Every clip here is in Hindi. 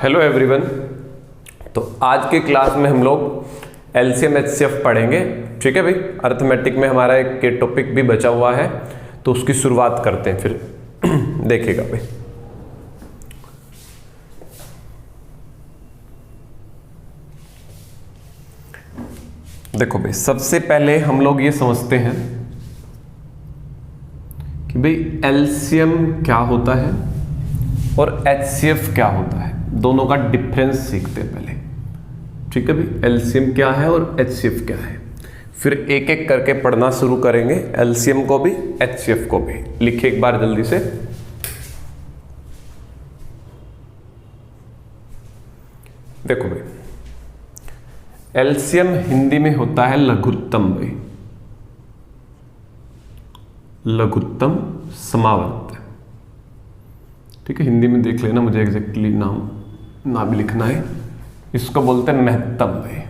Hello everyone. तो आज के क्लास में हम लोग एलसीएम एचसीएफ पढ़ेंगे। ठीक है भाई, अर्थमेटिक में हमारा एक टॉपिक भी बचा हुआ है तो उसकी शुरुआत करते हैं, फिर देखिएगा भाई। देखो भाई, सबसे पहले हम लोग ये समझते हैं कि भाई एलसीएम क्या होता है और एचसीएफ क्या होता है, दोनों का डिफरेंस सीखते हैं पहले। ठीक है भाई, एलसीएम क्या है और एचसीएफ क्या है, फिर एक एक करके पढ़ना शुरू करेंगे, एलसीएम को भी एचसीएफ को भी। लिखिए एक बार जल्दी से। देखो भाई, एलसीएम हिंदी में होता है लघुत्तम भाई, लघुत्तम समावर्त। ठीक है, हिंदी में देख लेना, मुझे एग्जैक्टली नाम ना भी लिखना है। इसको बोलते हैं महत्तम भाई,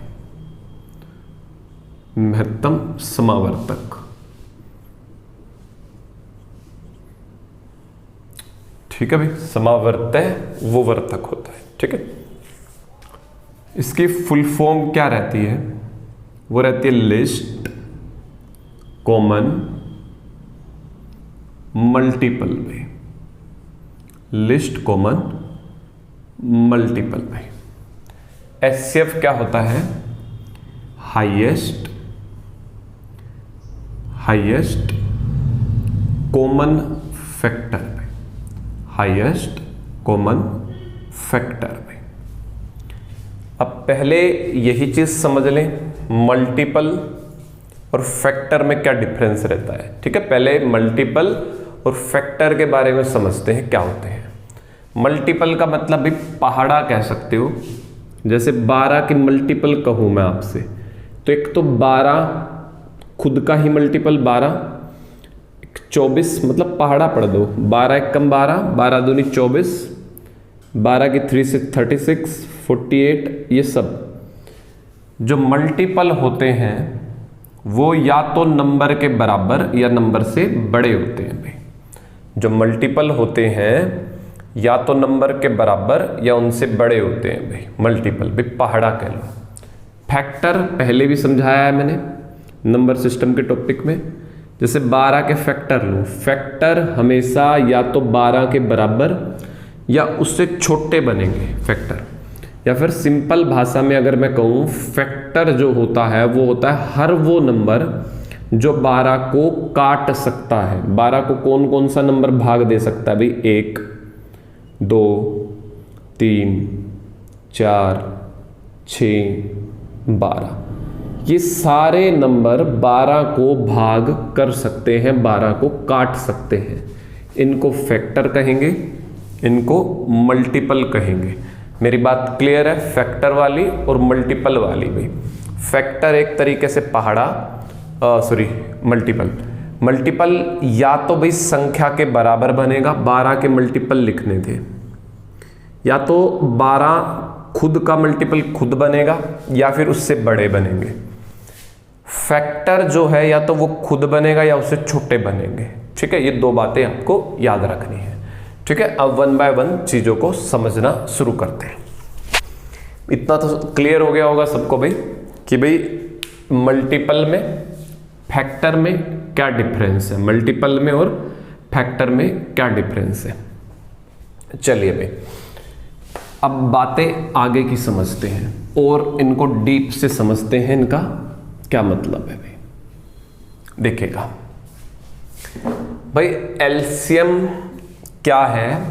महत्तम समावर्तक। ठीक है भाई, समावर्तय वो वर्तक होता है। ठीक है, इसकी फुल फॉर्म क्या रहती है? वो रहती है लिस्ट कॉमन मल्टीपल भाई, लिस्ट कॉमन मल्टीपल भाई। एचसीएफ क्या होता है? हाईएस्ट कॉमन फैक्टर भाई, हाईएस्ट कॉमन फैक्टर भाई। अब पहले यही चीज समझ लें, मल्टीपल और फैक्टर में क्या डिफरेंस रहता है। ठीक है, पहले मल्टीपल और फैक्टर के बारे में समझते हैं क्या होते हैं। मल्टीपल का मतलब भी पहाड़ा कह सकते हो, जैसे 12 के मल्टीपल कहूं मैं आपसे, तो एक तो 12 खुद का ही मल्टीपल 12, 24 मतलब पहाड़ा पढ़ दो, 12 एकम 12, 12 दूनी 24, 12 की 3 से 36, 48। ये सब जो मल्टीपल होते हैं वो या तो नंबर के बराबर या नंबर से बड़े होते हैं भाई। जो मल्टीपल होते हैं या तो नंबर के बराबर या उनसे बड़े होते हैं भाई, मल्टीपल भाई पहाड़ा कह लो। फैक्टर पहले भी समझाया है मैंने नंबर सिस्टम के टॉपिक में। जैसे 12 के फैक्टर लो, फैक्टर हमेशा या तो 12 के बराबर या उससे छोटे बनेंगे फैक्टर। या फिर सिंपल भाषा में अगर मैं कहूँ, फैक्टर जो होता है वो होता है हर वो नंबर जो 12 को काट सकता है। 12 को कौन कौन सा नंबर भाग दे सकता है भाई? 1, 2, 3, 4, 6, 12। ये सारे नंबर 12 को भाग कर सकते हैं, 12 को काट सकते हैं। इनको फैक्टर कहेंगे, इनको मल्टीपल कहेंगे। मेरी बात क्लियर है? फैक्टर वाली और मल्टीपल वाली भाई। फैक्टर एक तरीके से पहाड़ा, सॉरी मल्टीपल या तो भाई संख्या के बराबर बनेगा, 12 के मल्टीपल लिखने थे, या तो 12 खुद का मल्टीपल खुद बनेगा या फिर उससे बड़े बनेंगे। फैक्टर जो है या तो वो खुद बनेगा या उससे छोटे बनेंगे। ठीक है, ये दो बातें आपको याद रखनी है। ठीक है, अब 1 बाय 1 चीजों को समझना शुरू करते हैं। इतना तो क्लियर हो गया होगा सबको भाई कि भाई मल्टीपल में फैक्टर में क्या डिफरेंस है, मल्टीपल में और फैक्टर में क्या डिफरेंस है। चलिए भाई, अब बातें आगे की समझते हैं और इनको डीप से समझते हैं, इनका क्या मतलब है भाई। देखिएगा भाई, एलसीएम क्या है,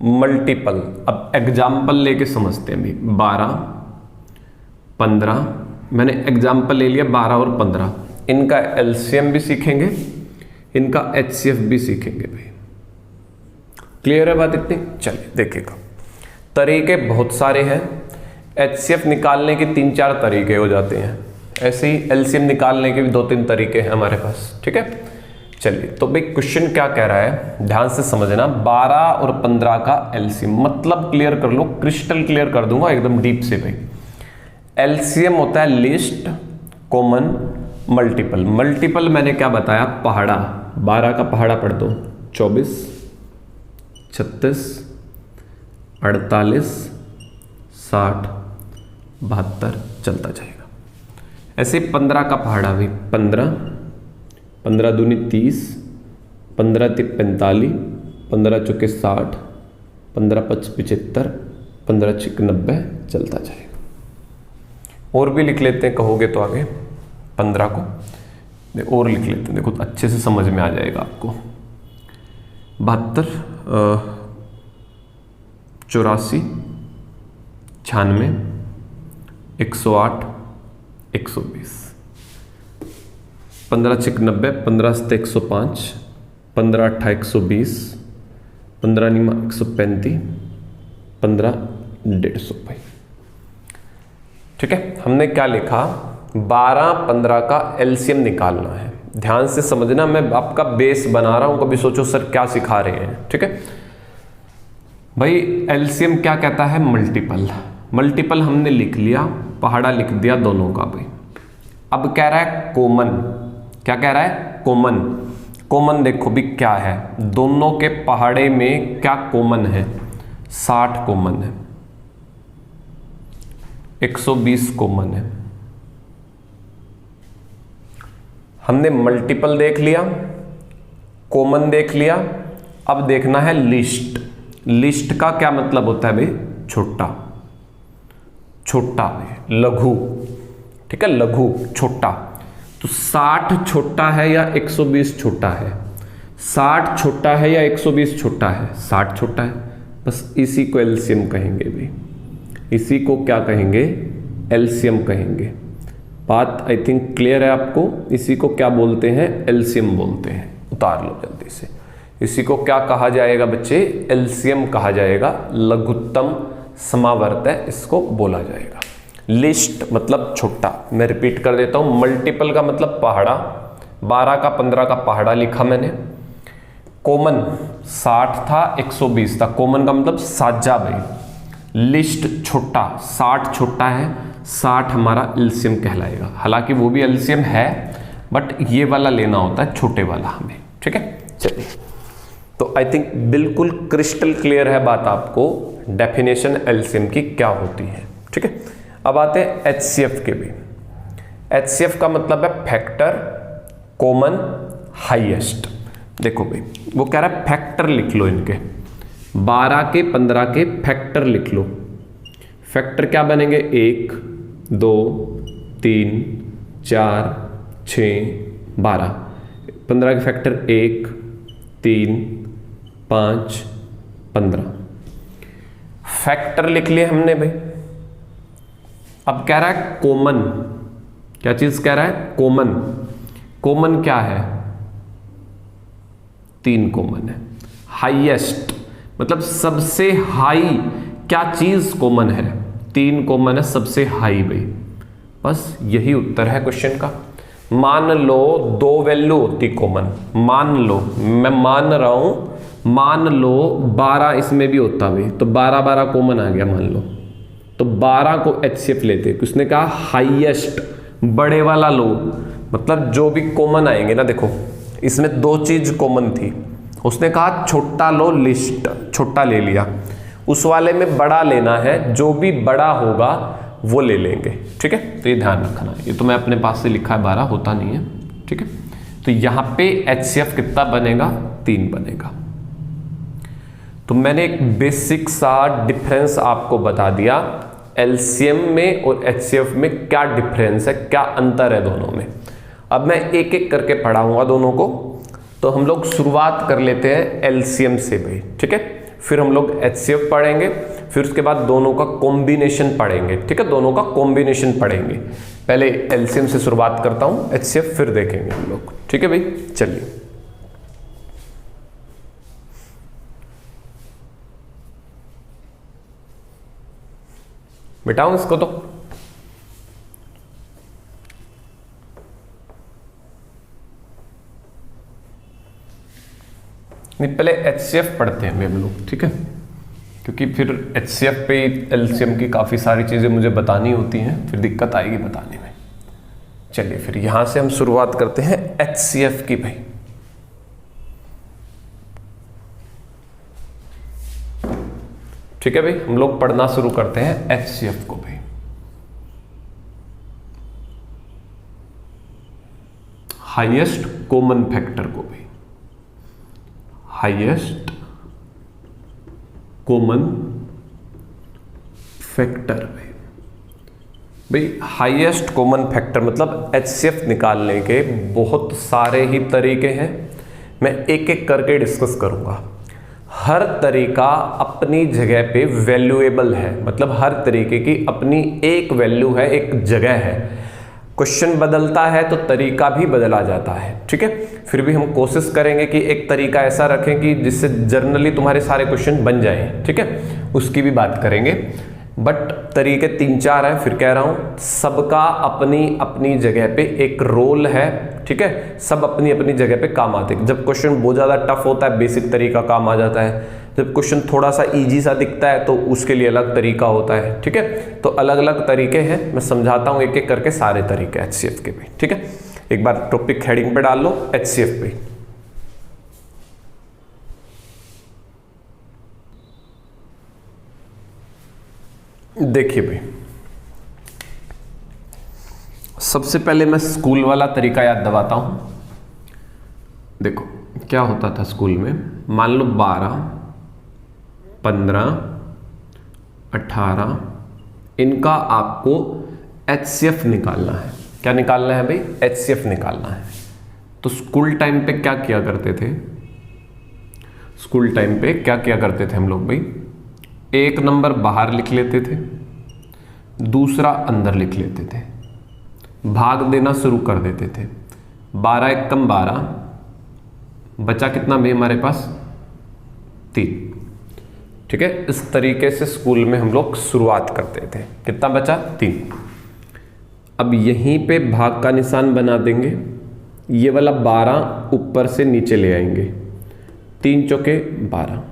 मल्टीपल। अब एग्जाम्पल लेके समझते हैं भाई। 12, 15, मैंने एग्जाम्पल ले लिया 12 और 15। इनका एलसीएम भी सीखेंगे, इनका एचसीएफ भी सीखेंगे भाई। क्लियर है बात इतनी? चलिए देखिएगा, तरीके बहुत सारे हैं। एचसीएफ निकालने के 3-4 तरीके हो जाते हैं, ऐसे ही एलसीएम निकालने के भी 2-3 तरीके हैं हमारे पास। ठीक है, चलिए तो भाई क्वेश्चन क्या कह रहा है, ध्यान से समझना। 12 और 15 का एलसीएम मतलब क्लियर कर लो, क्रिस्टल क्लियर कर दूंगा एकदम डीप से भाई। एलसीएम होता है लिस्ट कॉमन मल्टीपल। मल्टीपल मैंने क्या बताया? पहाड़ा। 12 का पहाड़ा पढ़ दो, 24, 36, 48, 60, 72 चलता जाएगा। ऐसे 15 का पहाड़ा भी 15, 15 दूनी 30, 15 तिक 45, 15 चौके 60, 15 पच 75, 15 छिक 90 चलता जाएगा। और भी लिख लेते हैं, कहोगे तो आगे 15 को और लिख लेते हैं, देखो अच्छे से समझ में आ जाएगा आपको। 72, 84, 96, 108, 120, 15 छिक 90, 15 सत्ते 105, 15 अट्ठा 120, 15 नीमा 135, 15 150 भाई। ठीक है, हमने क्या लिखा, 12, 15 का एलसीएम निकालना है। ध्यान से समझना, मैं आपका बेस बना रहा हूं, कभी सोचो सर क्या सिखा रहे हैं। ठीक है भाई, एलसीएम क्या कहता है, मल्टीपल। मल्टीपल हमने लिख लिया, पहाड़ा लिख दिया दोनों का भाई। अब कह रहा है कॉमन, क्या कह रहा है, कॉमन। कॉमन देखो भी क्या है, दोनों के पहाड़े में क्या कॉमन है, 60 कॉमन है, 120 कॉमन है। हमने मल्टीपल देख लिया, कॉमन देख लिया, अब देखना है लिस्ट। लिस्ट का क्या मतलब होता है भाई, छोटा, छोटा लघु। ठीक है, लघु छोटा। तो 60 छोटा है या 120 छोटा है, 60 छोटा है या 120 छोटा है, 60 छोटा है। बस इसी को एलसीएम कहेंगे भाई, इसी को क्या कहेंगे, एलसीएम कहेंगे। बात आई थिंक क्लियर है आपको। इसी को क्या बोलते हैं, एलसीएम बोलते हैं। उतार लो जल्दी से। इसी को क्या कहा जाएगा बच्चे, एलसीएम कहा जाएगा, लघुत्तम समावर्त है, इसको बोला जाएगा। लिस्ट मतलब छोटा। मैं रिपीट कर देता हूं, मल्टीपल का मतलब पहाड़ा, 12 का 15 का पहाड़ा लिखा मैंने। कॉमन 60 था, 120 था, कॉमन का मतलब साझा भाई। लिस्ट छोटा, 60 छोटा है, 60 हमारा एलसीएम कहलाएगा। हालांकि वो भी एलसीएम है, बट ये वाला लेना होता है, छोटे वाला हमें। ठीक है, चलिए। तो आई थिंक बिल्कुल क्रिस्टल क्लियर है बात आपको, डेफिनेशन एलसीएम की क्या होती है। ठीक है, अब आते हैं एचसीएफ के भी। एचसीएफ का मतलब है फैक्टर, कॉमन, हाईएस्ट। देखो भाई, वो कह रहा है फैक्टर लिख लो इनके, 12 के 15 के फैक्टर लिख लो। फैक्टर क्या बनेंगे, 1, 2, 3, 4, 6, 12। 15 के फैक्टर 1, 3, 5, 15। फैक्टर लिख लिए हमने भाई। अब कह रहा है कॉमन, क्या चीज कह रहा है, कॉमन। कॉमन क्या है, 3 कॉमन है। हाईएस्ट मतलब सबसे हाई क्या चीज कॉमन है, 3 कॉमन है, सबसे हाई भाई। बस यही उत्तर है क्वेश्चन का। मान लो 2 वैल्यू होती कॉमन, मान लो, मैं मान रहा हूं, मान लो 12 इसमें भी होता भाई, तो 12 12 कॉमन आ गया मान लो, तो 12 को एचसीएफ लेते। उसने कहा हाईएस्ट, बड़े वाला लो, मतलब जो भी कॉमन आएंगे ना, देखो इसमें 2 चीज कॉमन थी, उसने कहा छोटा लो, लिस्ट छोटा ले लिया, उस वाले में बड़ा लेना है, जो भी बड़ा होगा वो ले लेंगे। ठीक है, तो ये ध्यान रखना। ये तो मैं अपने पास से लिखा है, 12 होता नहीं है। ठीक है, तो यहां पे एचसीएफ कितना बनेगा, 3 बनेगा। तो मैंने एक बेसिक सा डिफरेंस आपको बता दिया, एलसीएम में और एचसीएफ में क्या डिफरेंस है, क्या अंतर है दोनों में। अब मैं एक एक करके पढ़ाऊंगा दोनों को। तो हम लोग शुरुआत कर लेते हैं एलसीएम से भाई। ठीक है, फिर हम लोग एचसीएफ पढ़ेंगे, फिर उसके बाद दोनों का कॉम्बिनेशन पढ़ेंगे। ठीक है, दोनों का कॉम्बिनेशन पढ़ेंगे। पहले एलसीएम से शुरुआत करता हूं, एचसीएफ फिर देखेंगे हम लोग। ठीक है भाई, चलिए। मिटाऊं इसको तो, नहीं पहले एचसीएफ पढ़ते हैं हम लोग। ठीक है, क्योंकि फिर एचसीएफ पे एलसीएम की काफ़ी सारी चीज़ें मुझे बतानी होती हैं, फिर दिक्कत आएगी बताने में। चलिए फिर यहां से हम शुरुआत करते हैं एचसीएफ की भाई। ठीक है भाई, हम लोग पढ़ना शुरू करते हैं HCF को भाई। हाईएस्ट कॉमन फैक्टर को भी, हाईएस्ट कॉमन फैक्टर भाई, हाईएस्ट कॉमन फैक्टर मतलब HCF निकालने के बहुत सारे ही तरीके हैं। मैं एक एक करके डिस्कस करूंगा। हर तरीका अपनी जगह पे वैल्यूएबल है, मतलब हर तरीके की अपनी एक वैल्यू है, एक जगह है। क्वेश्चन बदलता है तो तरीका भी बदला जाता है, ठीक है। फिर भी हम कोशिश करेंगे कि एक तरीका ऐसा रखें कि जिससे जर्नली तुम्हारे सारे क्वेश्चन बन जाएं, ठीक है, उसकी भी बात करेंगे। बट तरीके 3-4 हैं, फिर कह रहा हूं सबका अपनी अपनी जगह पे एक रोल है, ठीक है। सब अपनी अपनी जगह पे काम आते हैं। जब क्वेश्चन बहुत ज़्यादा टफ होता है बेसिक तरीका काम आ जाता है, जब क्वेश्चन थोड़ा सा इजी सा दिखता है तो उसके लिए अलग तरीका होता है, ठीक है। तो अलग अलग तरीके हैं, मैं समझाता हूं एक एक करके सारे तरीके HCF के भी, ठीक है। एक बार टॉपिक हेडिंग पे डाल लो HCF पे। देखिए भाई, सबसे पहले मैं स्कूल वाला तरीका याद दिलाता हूं। देखो क्या होता था स्कूल में, मान लो 12, 15, 18 इनका आपको HCF निकालना है। क्या निकालना है भाई? HCF निकालना है। तो स्कूल टाइम पे क्या किया करते थे? स्कूल टाइम पे क्या किया करते थे हम लोग भाई? एक नंबर बाहर लिख लेते थे, दूसरा अंदर लिख लेते थे, भाग देना शुरू कर देते थे। 12 एकम 12, बचा कितना भाई हमारे पास? 3, ठीक है। इस तरीके से स्कूल में हम लोग शुरुआत करते थे। कितना बचा? 3। अब यहीं पे भाग का निशान बना देंगे, ये वाला 12 ऊपर से नीचे ले आएंगे, 3 चौके 12।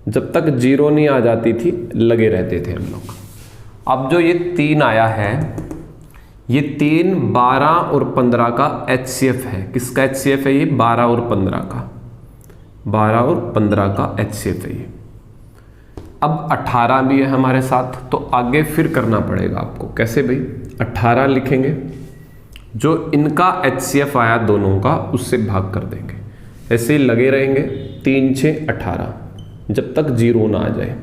जब तक 0 नहीं आ जाती थी लगे रहते थे हम लोग। अब जो ये 3 आया है, ये 3 12 और 15 का HCF है। किसका HCF है ये? 12 और 15 का, 12 और 15 का HCF है ये। अब 18 भी है हमारे साथ, तो आगे फिर करना पड़ेगा आपको। कैसे भाई? 18 लिखेंगे, जो इनका HCF आया दोनों का उससे भाग कर देंगे। ऐसे ही लगे रहेंगे, 3 6 18, जब तक 0 ना आ जाए।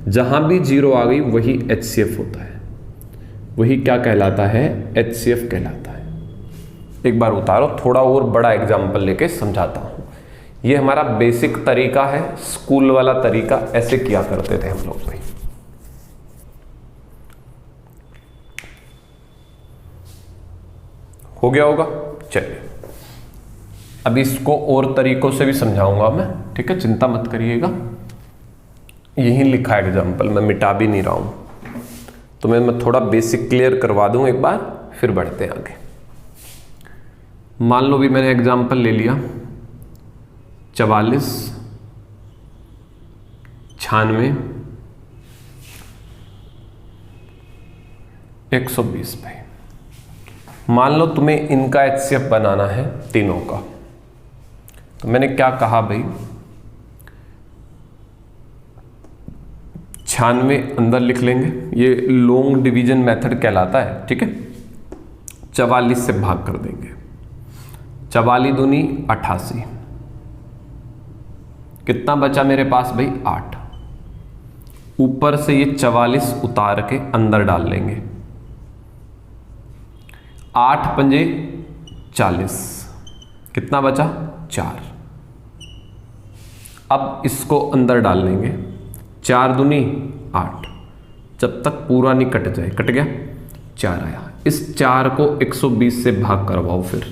जहां भी 0 आ गई वही HCF होता है, वही क्या कहलाता है? HCF कहलाता है। एक बार उतारो, थोड़ा और बड़ा एग्जाम्पल लेके समझाता हूं। ये हमारा बेसिक तरीका है, स्कूल वाला तरीका, ऐसे किया करते थे हम लोग भाई। हो गया होगा? चलिए अभी इसको और तरीकों से भी समझाऊंगा मैं, ठीक है, चिंता मत करिएगा। यही लिखा है एग्जाम्पल, मैं मिटा भी नहीं रहा हूं, तो मैं थोड़ा बेसिक क्लियर करवा दूं एक बार, फिर बढ़ते हैं आगे। मान लो भी मैंने एग्जाम्पल ले लिया 44, 96, 120 भाई। मान लो तुम्हें इनका HCF बनाना है तीनों का, तो मैंने क्या कहा भाई? 96 अंदर लिख लेंगे, ये लॉन्ग डिवीजन मेथड कहलाता है, ठीक है। 44 से भाग कर देंगे, 44 दूनी 88। कितना बचा मेरे पास भाई? 8। ऊपर से ये 44 उतार के अंदर डाल लेंगे, 8 पंजे 40, कितना बचा? 4। अब इसको अंदर डाल लेंगे, 4 दूनी 8, जब तक पूरा नहीं कट जाए। कट गया, 4 आया। इस 4 को 120 से भाग करवाओ, फिर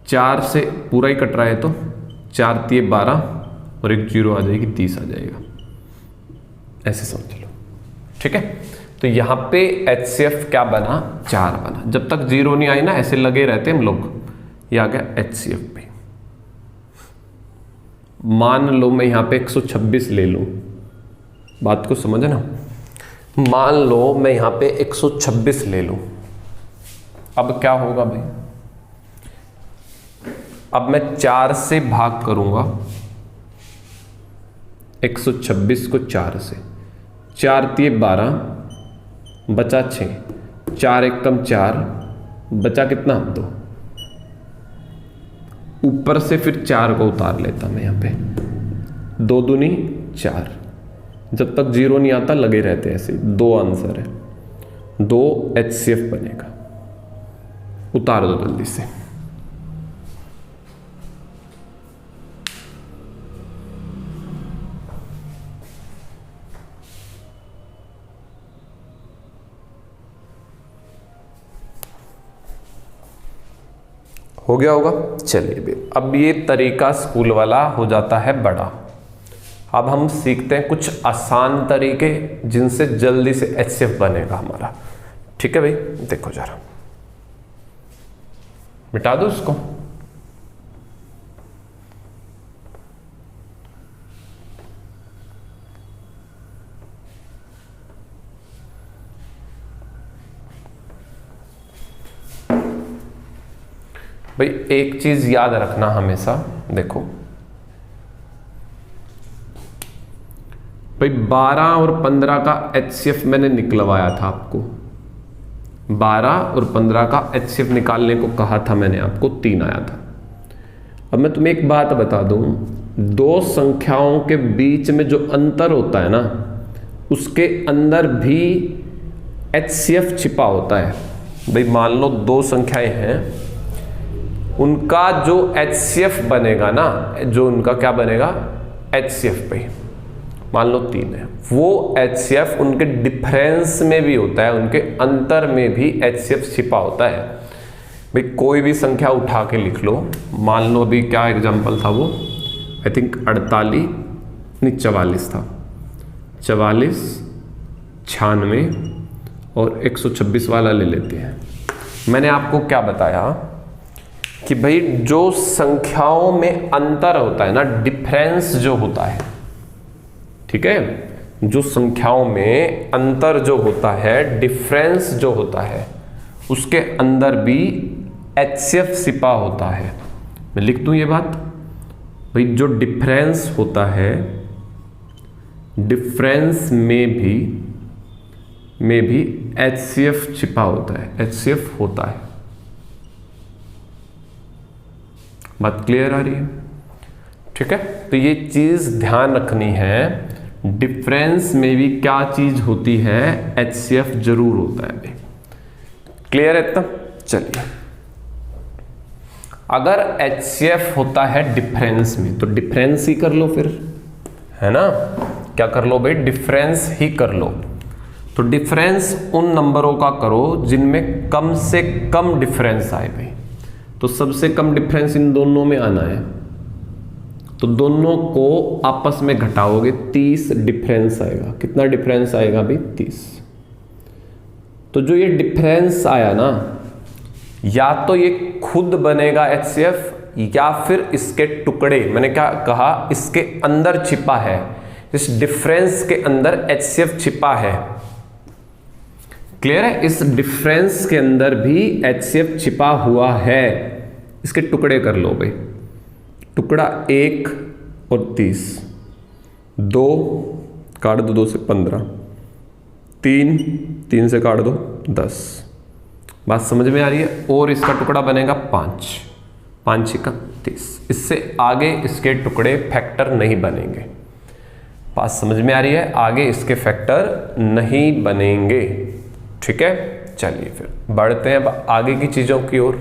4 से पूरा ही कट रहा है तो 4 तिये 12 और एक 0 आ जाएगी, 30 आ जाएगा। ऐसे समझ लो, ठीक है। तो यहां पे HCF क्या बना? 4 बना। जब तक 0 नहीं आई ना, ऐसे लगे रहते हम लोग। ये आ गया HCF पे। मान लो मैं यहां पे 126 ले लूं, बात को समझना। मान लो मैं यहां पे 126 ले लूं, अब क्या होगा भाई? अब मैं 4 से भाग करूंगा 126 को 4 से, 4 तिये 12, बचा 6, 4 एक कम 4, बचा कितना 2। ऊपर से फिर 4 को उतार लेता मैं यहाँ पे, 2 दूनी 4, जब तक 0 नहीं आता लगे रहते ऐसे। 2 आंसर है, 2 HCF बनेगा। उतार दो जल्दी से। हो गया होगा। चलिए भी, अब ये तरीका स्कूल वाला हो जाता है बड़ा। अब हम सीखते हैं कुछ आसान तरीके जिनसे जल्दी से HCF बनेगा हमारा। ठीक है भाई, देखो जरा, मिटा दो उसको। भाई एक चीज याद रखना हमेशा, देखो भाई 12 और 15 का HCF मैंने निकलवाया था आपको, 12 और 15 का HCF निकालने को कहा था मैंने आपको, 3 आया था। अब मैं तुम्हें एक बात बता दूं, दो संख्याओं के बीच में जो अंतर होता है ना, उसके अंदर भी HCF छिपा होता है। भाई मान लो 2 संख्याएं हैं, उनका जो HCF बनेगा ना, जो उनका क्या बनेगा HCF पे, मान लो 3 है, वो HCF उनके डिफरेंस में भी होता है, उनके अंतर में भी HCF छिपा होता है। भाई कोई भी संख्या उठा के लिख लो, मान लो अभी क्या एग्जांपल था वो, आई थिंक 48 नहीं 44 था, 44, 96 और 126 वाला ले लेते हैं। मैंने आपको क्या बताया कि भाई जो संख्याओं में अंतर होता है ना, डिफरेंस जो होता है, ठीक है, जो संख्याओं में अंतर जो होता है, डिफरेंस जो होता है, उसके अंदर भी HCF छिपा होता है। मैं लिख दूं ये बात, भाई जो डिफरेंस होता है, डिफरेंस में भी HCF छिपा होता है, HCF होता है। बात क्लियर आ रही है? ठीक है, तो ये चीज ध्यान रखनी है, डिफरेंस में भी क्या चीज होती है, HCF जरूर होता है। क्लियर है इतना? चलिए, अगर HCF होता है डिफरेंस में, तो डिफरेंस ही कर लो फिर, है ना? क्या कर लो भाई? डिफरेंस ही कर लो। तो डिफरेंस उन नंबरों का करो जिनमें कम से कम डिफरेंस आए भाई। तो सबसे कम डिफरेंस इन दोनों में आना है, तो दोनों को आपस में घटाओगे, 30 डिफरेंस आएगा। कितना डिफरेंस आएगा भाई? 30। तो जो ये डिफरेंस आया ना, या तो ये खुद बनेगा HCF या फिर इसके टुकड़े, मैंने क्या कहा, इसके अंदर छिपा है, इस डिफरेंस के अंदर HCF छिपा है। क्लियर है? इस डिफरेंस के अंदर भी HCF छिपा हुआ है। इसके टुकड़े कर लो भाई, टुकड़ा 1 और 30, 2 काट दो, 2 से 15, 3 से काट दो 10। बात समझ में आ रही है? और इसका टुकड़ा बनेगा 5, 5 का 30। इससे आगे इसके टुकड़े फैक्टर नहीं बनेंगे। बात समझ में आ रही है? आगे इसके फैक्टर नहीं बनेंगे। ठीक है, चलिए फिर बढ़ते हैं अब आगे की चीजों की ओर।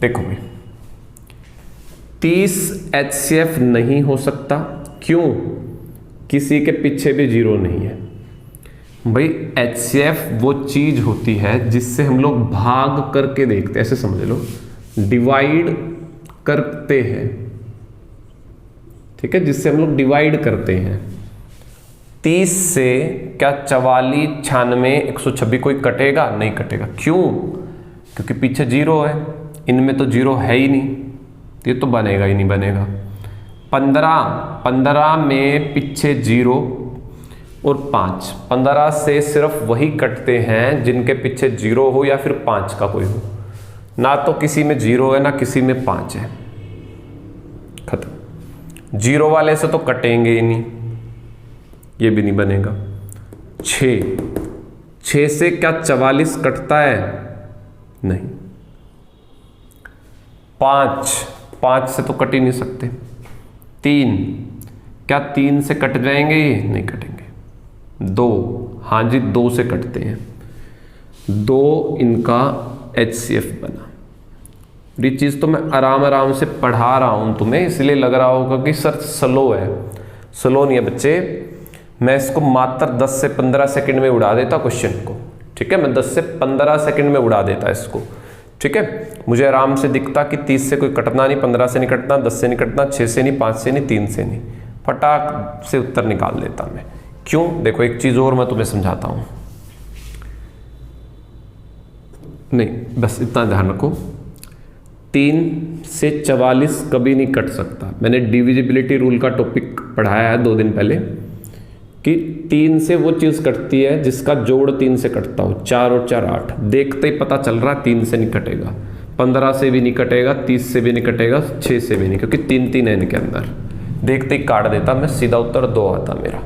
देखो भाई, 30 HCF नहीं हो सकता। क्यों? किसी के पीछे भी 0 नहीं है भाई। HCF वो चीज होती है जिससे हम लोग भाग करके देखते हैं, ऐसे समझ लो, डिवाइड करते हैं। ठीक है, जिससे हम लोग डिवाइड करते हैं। 30 से क्या 44, 96, 126 कोई कटेगा? नहीं कटेगा। क्यों? क्योंकि पीछे 0 है, इनमें तो 0 है ही नहीं, ये तो बनेगा ही नहीं, बनेगा। 15 में पीछे 0 और 5, 15 से सिर्फ वही कटते हैं जिनके पीछे 0 हो या फिर 5 का कोई हो। ना तो किसी में 0 है, ना किसी में 5 है, खत्म। जीरो वाले से तो कटेंगे ही नहीं, ये भी नहीं बनेगा। 6 से क्या 44 कटता है? नहीं। 5 से तो कट ही नहीं सकते। 3 क्या 3 से कट जाएंगे? ये नहीं कटेंगे। 2, हाँ जी 2 से कटते हैं। 2 इनका HCF बना। ये चीज़ तो मैं आराम से पढ़ा रहा हूँ तुम्हें, इसलिए लग रहा होगा कि सर स्लो है। स्लो नहीं है बच्चे, मैं इसको मात्र 10 से 15 सेकंड में उड़ा देता क्वेश्चन को, ठीक है। मैं 10 से 15 सेकंड में उड़ा देता इसको, ठीक है। मुझे आराम से दिखता कि 30 से कोई कटना नहीं, 15 से नहीं कटना, 10 से नहीं कटना, 6 से नहीं, 5 से नहीं, 3 से नहीं, फटाक से उत्तर निकाल देता मैं। क्यों? देखो एक चीज़ और मैं तुम्हें समझाता हूँ। नहीं बस इतना ध्यान रखो, 3 से 44 कभी नहीं कट सकता। मैंने डिविजिबिलिटी रूल का टॉपिक पढ़ाया है 2 दिन पहले कि 3 से वो चीज़ कटती है जिसका जोड़ 3 से कटता हो। 4 और 4 8, देखते ही पता चल रहा है 3 से नहीं कटेगा, 15 से भी नहीं कटेगा, 30 से भी नहीं कटेगा, 6 से भी नहीं, क्योंकि 3 3 है इनके अंदर। देखते ही काट देता मैं, सीधा उत्तर 2 आता मेरा,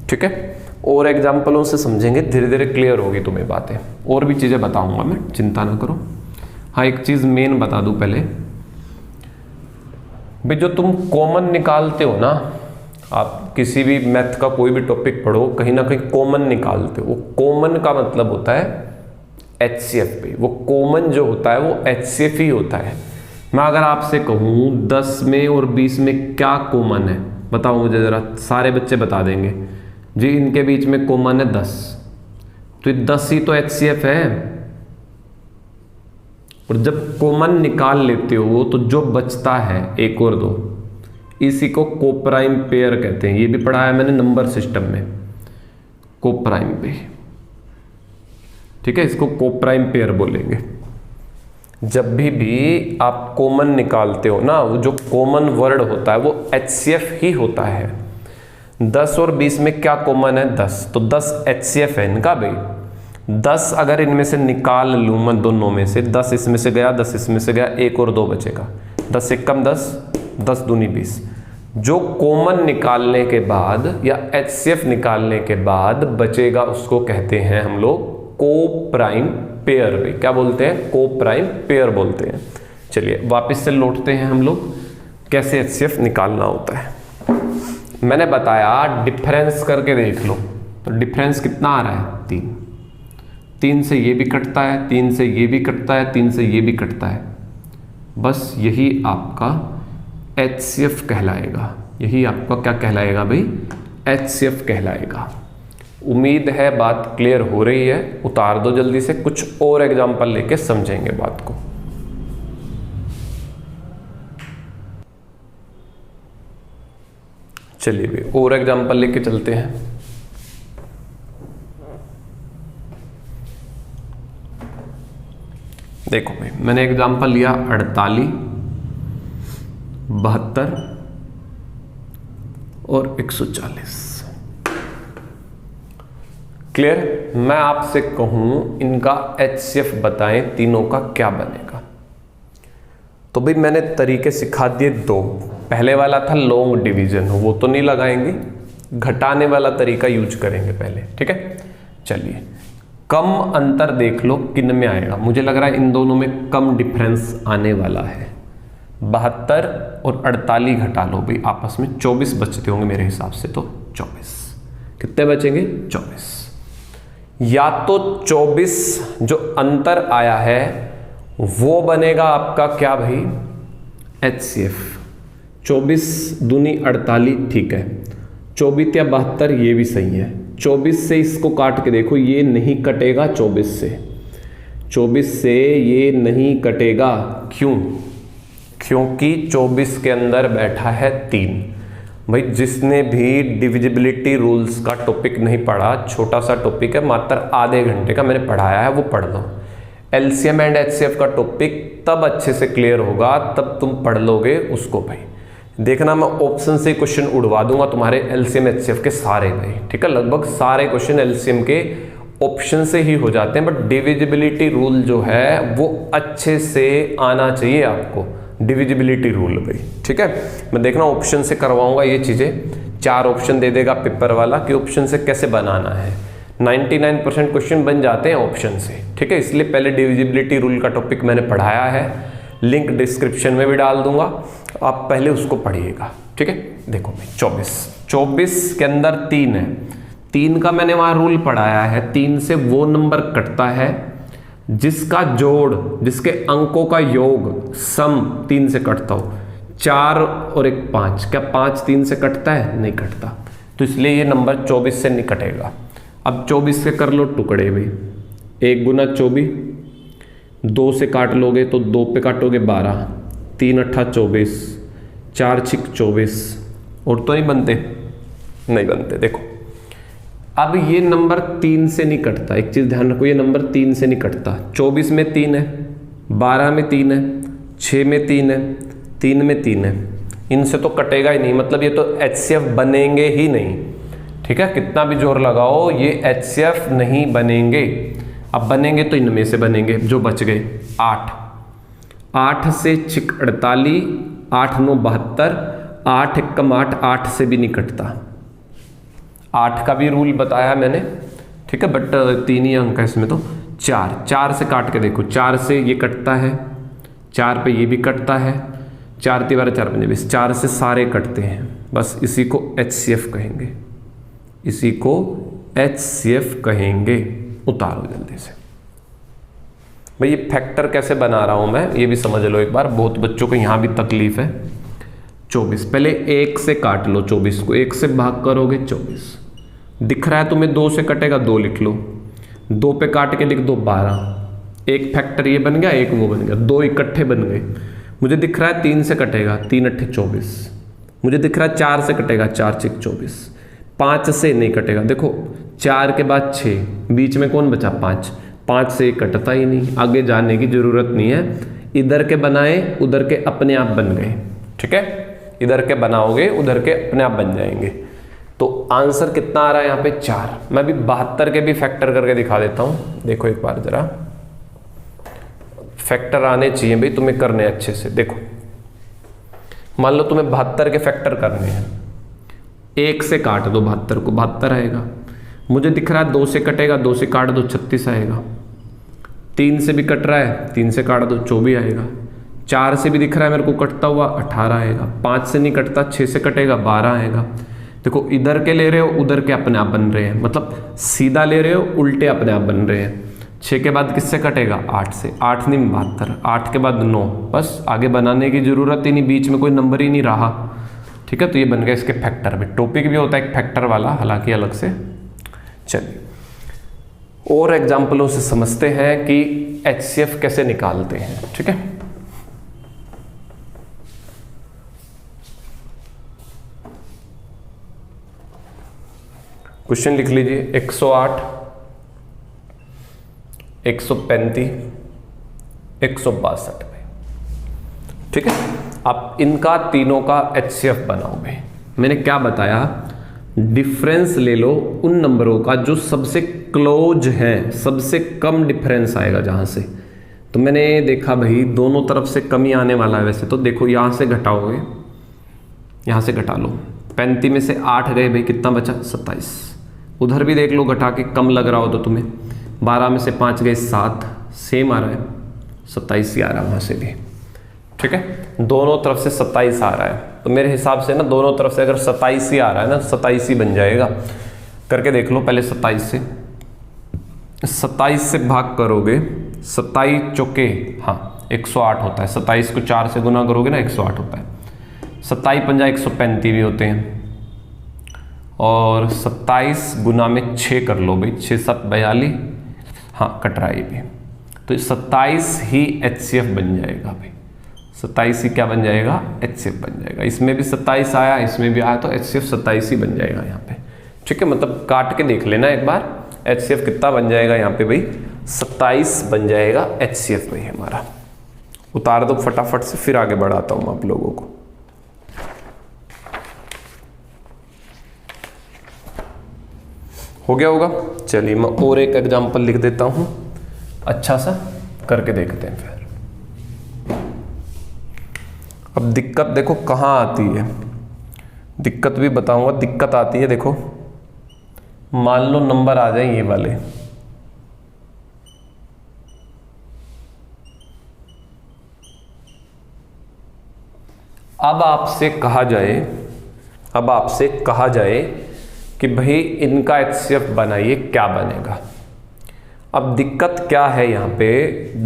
ठीक है। और एग्जाम्पलों से समझेंगे, धीरे धीरे क्लियर होगी तुम्हें बातें। और भी चीज़ें बताऊंगा मैं, चिंता ना करो। हाँ एक चीज़ मेन बता दूं पहले भाई, जो तुम कॉमन निकालते हो ना, आप किसी भी मैथ का कोई भी टॉपिक पढ़ो, कहीं ना कहीं कॉमन निकालते हो। वो कॉमन का मतलब होता है HCF पे। वो कॉमन जो होता है वो HCF ही होता है। मैं अगर आपसे कहूँ 10 में और 20 में क्या कॉमन है, बताओ मुझे ज़रा। सारे बच्चे बता देंगे जी इनके बीच में कॉमन है 10, तो 10 ही तो HCF है। और जब कॉमन निकाल लेते हो तो जो बचता है 1 और 2, इसी को कोप्राइम पेयर कहते हैं। ये भी पढ़ा है मैंने नंबर सिस्टम में, कोप्राइम पे, ठीक है। इसको कोप्राइम पेयर बोलेंगे। जब भी आप कॉमन निकालते हो ना, वो जो कॉमन वर्ड होता है वो HCF ही होता है। 10 और 20 में क्या कॉमन है? 10, तो 10 HCF है इनका भाई। 10 अगर इनमें से निकाल लूँ मैं दोनों में से, 10 इसमें से गया, 10 इसमें से गया, 1 और 2 बचेगा। 10 एक कम 10, 10 दूनी 20। जो कॉमन निकालने के बाद या HCF निकालने के बाद बचेगा उसको कहते हैं हम लोग कोप्राइम पेयर। भी क्या बोलते हैं? कोप्राइम पेयर बोलते हैं। चलिए वापस से लौटते हैं हम लोग, कैसे HCF निकालना होता है। मैंने बताया डिफरेंस करके देख लो, तो डिफरेंस कितना आ रहा है? 3। 3 से ये भी कटता है, 3 से ये भी कटता है, 3 से ये भी कटता है। बस यही आपका HCF कहलाएगा। यही आपका क्या कहलाएगा भाई? HCF कहलाएगा। उम्मीद है बात क्लियर हो रही है। उतार दो जल्दी से, कुछ और एग्जांपल लेके समझेंगे बात को। चलिए भाई और एग्जांपल लेके चलते हैं। देखो भाई मैंने एग्जांपल लिया 48, 72 और 140। क्लियर? मैं आपसे कहूं इनका HCF बताएं, तीनों का क्या बनेगा। तो भाई मैंने तरीके सिखा दिए 2। पहले वाला था लॉन्ग डिवीजन, वो तो नहीं लगाएंगे, घटाने वाला तरीका यूज करेंगे पहले, ठीक है। चलिए कम अंतर देख लो किन में आएगा। मुझे लग रहा है इन दोनों में कम डिफरेंस आने वाला है। 72 और 48 घटा लो भाई आपस में, 24 बचते होंगे मेरे हिसाब से। तो 24 कितने बचेंगे? 24। या तो 24 जो अंतर आया है वो बनेगा आपका क्या भाई? HCF। 24 दूनी 48, ठीक है। 24 या 72 ये भी सही है। 24 से इसको काट के देखो, ये नहीं कटेगा 24 से। 24 से ये नहीं कटेगा। क्यों? क्योंकि 24 के अंदर बैठा है 3। भाई जिसने भी डिविजिबिलिटी रूल्स का टॉपिक नहीं पढ़ा, छोटा सा टॉपिक है, मात्र आधे घंटे का मैंने पढ़ाया है, वो पढ़ लो। LCM एंड HCF का टॉपिक तब अच्छे से क्लियर होगा, तब तुम पढ़ लोगे उसको भाई। देखना मैं ऑप्शन से क्वेश्चन उड़वा दूंगा तुम्हारे LCM HCF के सारे भाई, ठीक है। लगभग सारे क्वेश्चन LCM के ऑप्शन से ही हो जाते हैं, बट डिविजिबिलिटी रूल जो है वो अच्छे से आना चाहिए आपको, डिविजिबिलिटी रूल भाई, ठीक है। मैं देखना ऑप्शन से करवाऊंगा ये चीज़ें, 4 ऑप्शन दे देगा पेपर वाला कि ऑप्शन से कैसे बनाना है। 99% क्वेश्चन बन जाते हैं ऑप्शन से, ठीक है। इसलिए पहले डिविजिबिलिटी रूल का टॉपिक मैंने पढ़ाया है, लिंक डिस्क्रिप्शन में भी डाल दूंगा, आप पहले उसको पढ़िएगा, ठीक है। देखो भाई 24 के अंदर 3 है, 3 का मैंने वहाँ रूल पढ़ाया है, 3 से वो नंबर कटता है जिसका जोड़, जिसके अंकों का योग सम 3 से कटता हो। 4 और 1 5, क्या 5 3 से कटता है? नहीं कटता, तो इसलिए ये नंबर 24 से नहीं कटेगा। अब 24 से कर लो टुकड़े भाई, 1 गुना 24, 2 से काट लोगे तो 2 पे काटोगे 12, 3 अट्ठा 24, 4 छिक 24, और तो नहीं बनते, नहीं बनते। देखो अब ये नंबर 3 से नहीं कटता, एक चीज़ ध्यान रखो, ये नंबर 3 से नहीं कटता। 24 में 3 है, 12 में 3 है, 6 में 3 है, 3 में 3 है, इनसे तो कटेगा ही नहीं, मतलब ये तो HCF बनेंगे ही नहीं, ठीक है। कितना भी जोर लगाओ ये HCF नहीं बनेंगे। अब बनेंगे तो इनमें से बनेंगे, जो बच गए 8 से 6 48, 8 9 72, 8 एकम 8, 8 से भी नहीं कटता। 8 का भी रूल बताया मैंने, ठीक है, बट 3 ही अंक है इसमें, तो 4 से काट के देखो, 4 से ये कटता है, 4 पे ये भी कटता है, 4 × 12 4 × 20, 4 से सारे कटते हैं, बस इसी को HCF कहेंगे, इसी को HCF कहेंगे। उतारो जल्दी से भाई, ये फैक्टर कैसे बना रहा हूं मैं ये भी समझ लो एक बार, बहुत बच्चों को यहां भी तकलीफ है। 24 पहले 1 से काट लो, 24 को 1 से भाग करोगे 24, दिख रहा है तुम्हें 2 से कटेगा, 2 लिख लो, 2 पे काट के लिख दो 12, एक फैक्टर ये बन गया, एक वो बन गया, 2 इकट्ठे बन गए। मुझे दिख रहा है 3 से कटेगा, 3 अट्ठे 24, मुझे दिख रहा है 4 से कटेगा, 4 छिक 24, 5 से नहीं कटेगा, देखो 4 के बाद 6, बीच में कौन बचा 5 से कटता ही नहीं, आगे जाने की जरूरत नहीं है, इधर के बनाए उधर के अपने आप बन गए, ठीक है, इधर के बनाओगे उधर के अपने आप बन जाएंगे। तो आंसर कितना आ रहा है यहाँ पे 4। मैं भी 72 के भी फैक्टर करके दिखा देता हूँ, देखो एक बार जरा, फैक्टर आने चाहिए भाई तुम्हें करने अच्छे से। देखो मान लो तुम्हें 72 के फैक्टर करने हैं, 1 से काट दो 72 को, 72 आएगा। मुझे दिख रहा है 2 से कटेगा, 2 से काट दो 36 आएगा, 3 से भी कट रहा है, 3 से काट दो 24 आएगा, 4 से भी दिख रहा है मेरे को कटता हुआ 18 आएगा, 5 से नहीं कटता, 6 से कटेगा 12 आएगा। देखो इधर के ले रहे हो उधर के अपने आप बन रहे हैं, मतलब सीधा ले रहे हो उल्टे अपने आप बन रहे हैं। 6 के बाद किससे कटेगा 8 से, 8 नहीं 72, 8 के बाद 9, बस आगे बनाने की जरूरत ही नहीं, बीच में कोई नंबर ही नहीं रहा, ठीक है। तो ये बन गया इसके फैक्टर में, टॉपिक भी होता है एक फैक्टर वाला, हालांकि अलग से। चलिए और एग्जाम्पलों से समझते हैं कि HCF कैसे निकालते हैं, ठीक है। क्वेश्चन लिख लीजिए, 108, 135, 162 में, ठीक है। अब इनका तीनों का HCF बनाओ भाई। मैंने क्या बताया, डिफरेंस ले लो उन नंबरों का जो सबसे क्लोज है, सबसे कम डिफरेंस आएगा जहां से। तो मैंने देखा भाई दोनों तरफ से कम ही आने वाला है वैसे तो, देखो यहां से घटाओगे, यहां से घटा लो, 35 में से 8 गए भाई, कितना बचा 27। उधर भी देख लो घटा के, कम लग रहा हो तो तुम्हें, 12 में से 5 गए 7, सेम आ रहा है, 27 ही आ रहा है वहां से भी, ठीक है। दोनों तरफ से 27 आ रहा है, तो मेरे हिसाब से ना दोनों तरफ से अगर 27 ही आ रहा है ना, 27 ही बन जाएगा। करके देख लो पहले 27 से भाग करोगे, 27 चौके, हाँ 108 होता है, 27 को 4 से गुना करोगे ना 108 होता है, 27 पंजा 135 भी होते हैं, और 27 गुना में 6 कर लो भाई, 6 7 42, हाँ कट रहा है ये भी, तो 27 ही HCF बन जाएगा भाई, 27 ही क्या बन जाएगा HCF बन जाएगा। इसमें भी 27 आया, इसमें भी आया, तो HCF 27 ही बन जाएगा यहाँ पे, ठीक है। मतलब काट के देख लेना एक बार, HCF कितना बन जाएगा यहाँ पे भाई, 27 बन जाएगा HCF भाई हमारा। उतार दो फटाफट से, फिर आगे बढ़ाता हूँ आप लोगों को। हो गया होगा। चलिए मैं और एक एग्जांपल लिख देता हूँ, अच्छा सा करके देखते हैं फिर। अब दिक्कत देखो कहाँ आती है, दिक्कत भी बताऊंगा। दिक्कत आती है देखो, मान लो नंबर आ जाए ये वाले, अब आपसे कहा जाए कि भाई इनका HCF बनाइए, क्या बनेगा। अब दिक्कत क्या है यहाँ पे,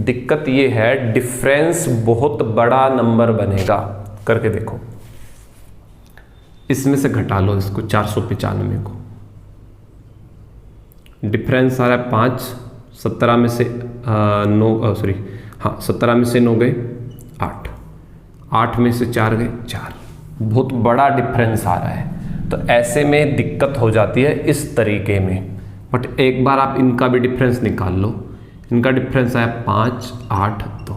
दिक्कत ये है डिफरेंस बहुत बड़ा नंबर बनेगा। करके देखो, इसमें से घटा लो इसको 495 को, डिफरेंस आ रहा है 5, 17 में से 17 में से 9 गए 8, 8 में से 4 गए 4, बहुत बड़ा डिफरेंस आ रहा है। तो ऐसे में दिक्कत हो जाती है इस तरीके में। बट एक बार आप इनका भी डिफरेंस निकाल लो, इनका डिफरेंस आया 5, 8, 2,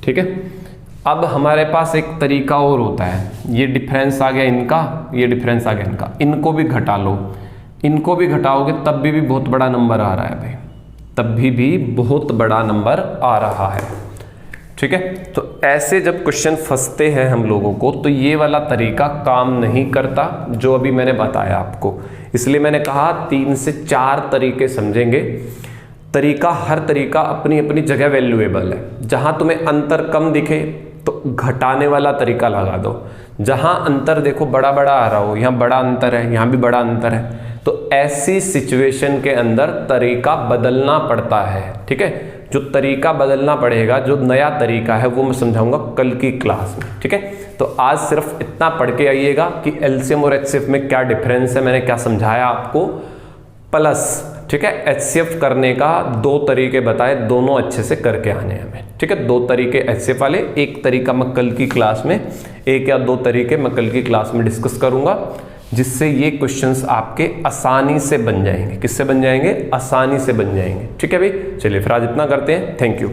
ठीक है। अब हमारे पास एक तरीका और होता है, ये डिफरेंस आ गया इनका, ये डिफरेंस आ गया इनका, इनको भी घटा लो, इनको भी घटाओगे तब भी बहुत बड़ा नंबर आ रहा है भाई, तब भी बहुत बड़ा नंबर आ रहा है, ठीक है। तो ऐसे जब क्वेश्चन फंसते हैं हम लोगों को, तो ये वाला तरीका काम नहीं करता जो अभी मैंने बताया आपको। इसलिए मैंने कहा 3 से 4 तरीके समझेंगे। तरीका, हर तरीका अपनी अपनी जगह वैल्यूएबल है। जहां तुम्हें अंतर कम दिखे तो घटाने वाला तरीका लगा दो, जहां अंतर देखो बड़ा बड़ा आ रहा हो, यहाँ बड़ा अंतर है, यहाँ भी बड़ा अंतर है, तो ऐसी सिचुएशन के अंदर तरीका बदलना पड़ता है, ठीक है। जो तरीका बदलना पड़ेगा, जो नया तरीका है, वो मैं समझाऊंगा कल की क्लास में, ठीक है। तो आज सिर्फ इतना पढ़ के आइएगा कि एलसीएम और एचसीएफ में क्या डिफरेंस है, मैंने क्या समझाया आपको, प्लस, ठीक है, एचसीएफ करने का 2 तरीके बताए, दोनों अच्छे से करके आने हैं हमें, ठीक है। 2 तरीके एचसीएफ वाले, एक तरीका मैं कल की क्लास में, 1 या 2 तरीके मैं कल की क्लास में डिस्कस करूंगा, जिससे ये क्वेश्चंस आपके आसानी से बन जाएंगे। किससे बन जाएंगे? आसानी से बन जाएंगे, ठीक है भाई। चलिए फिर आज इतना करते हैं, थैंक यू।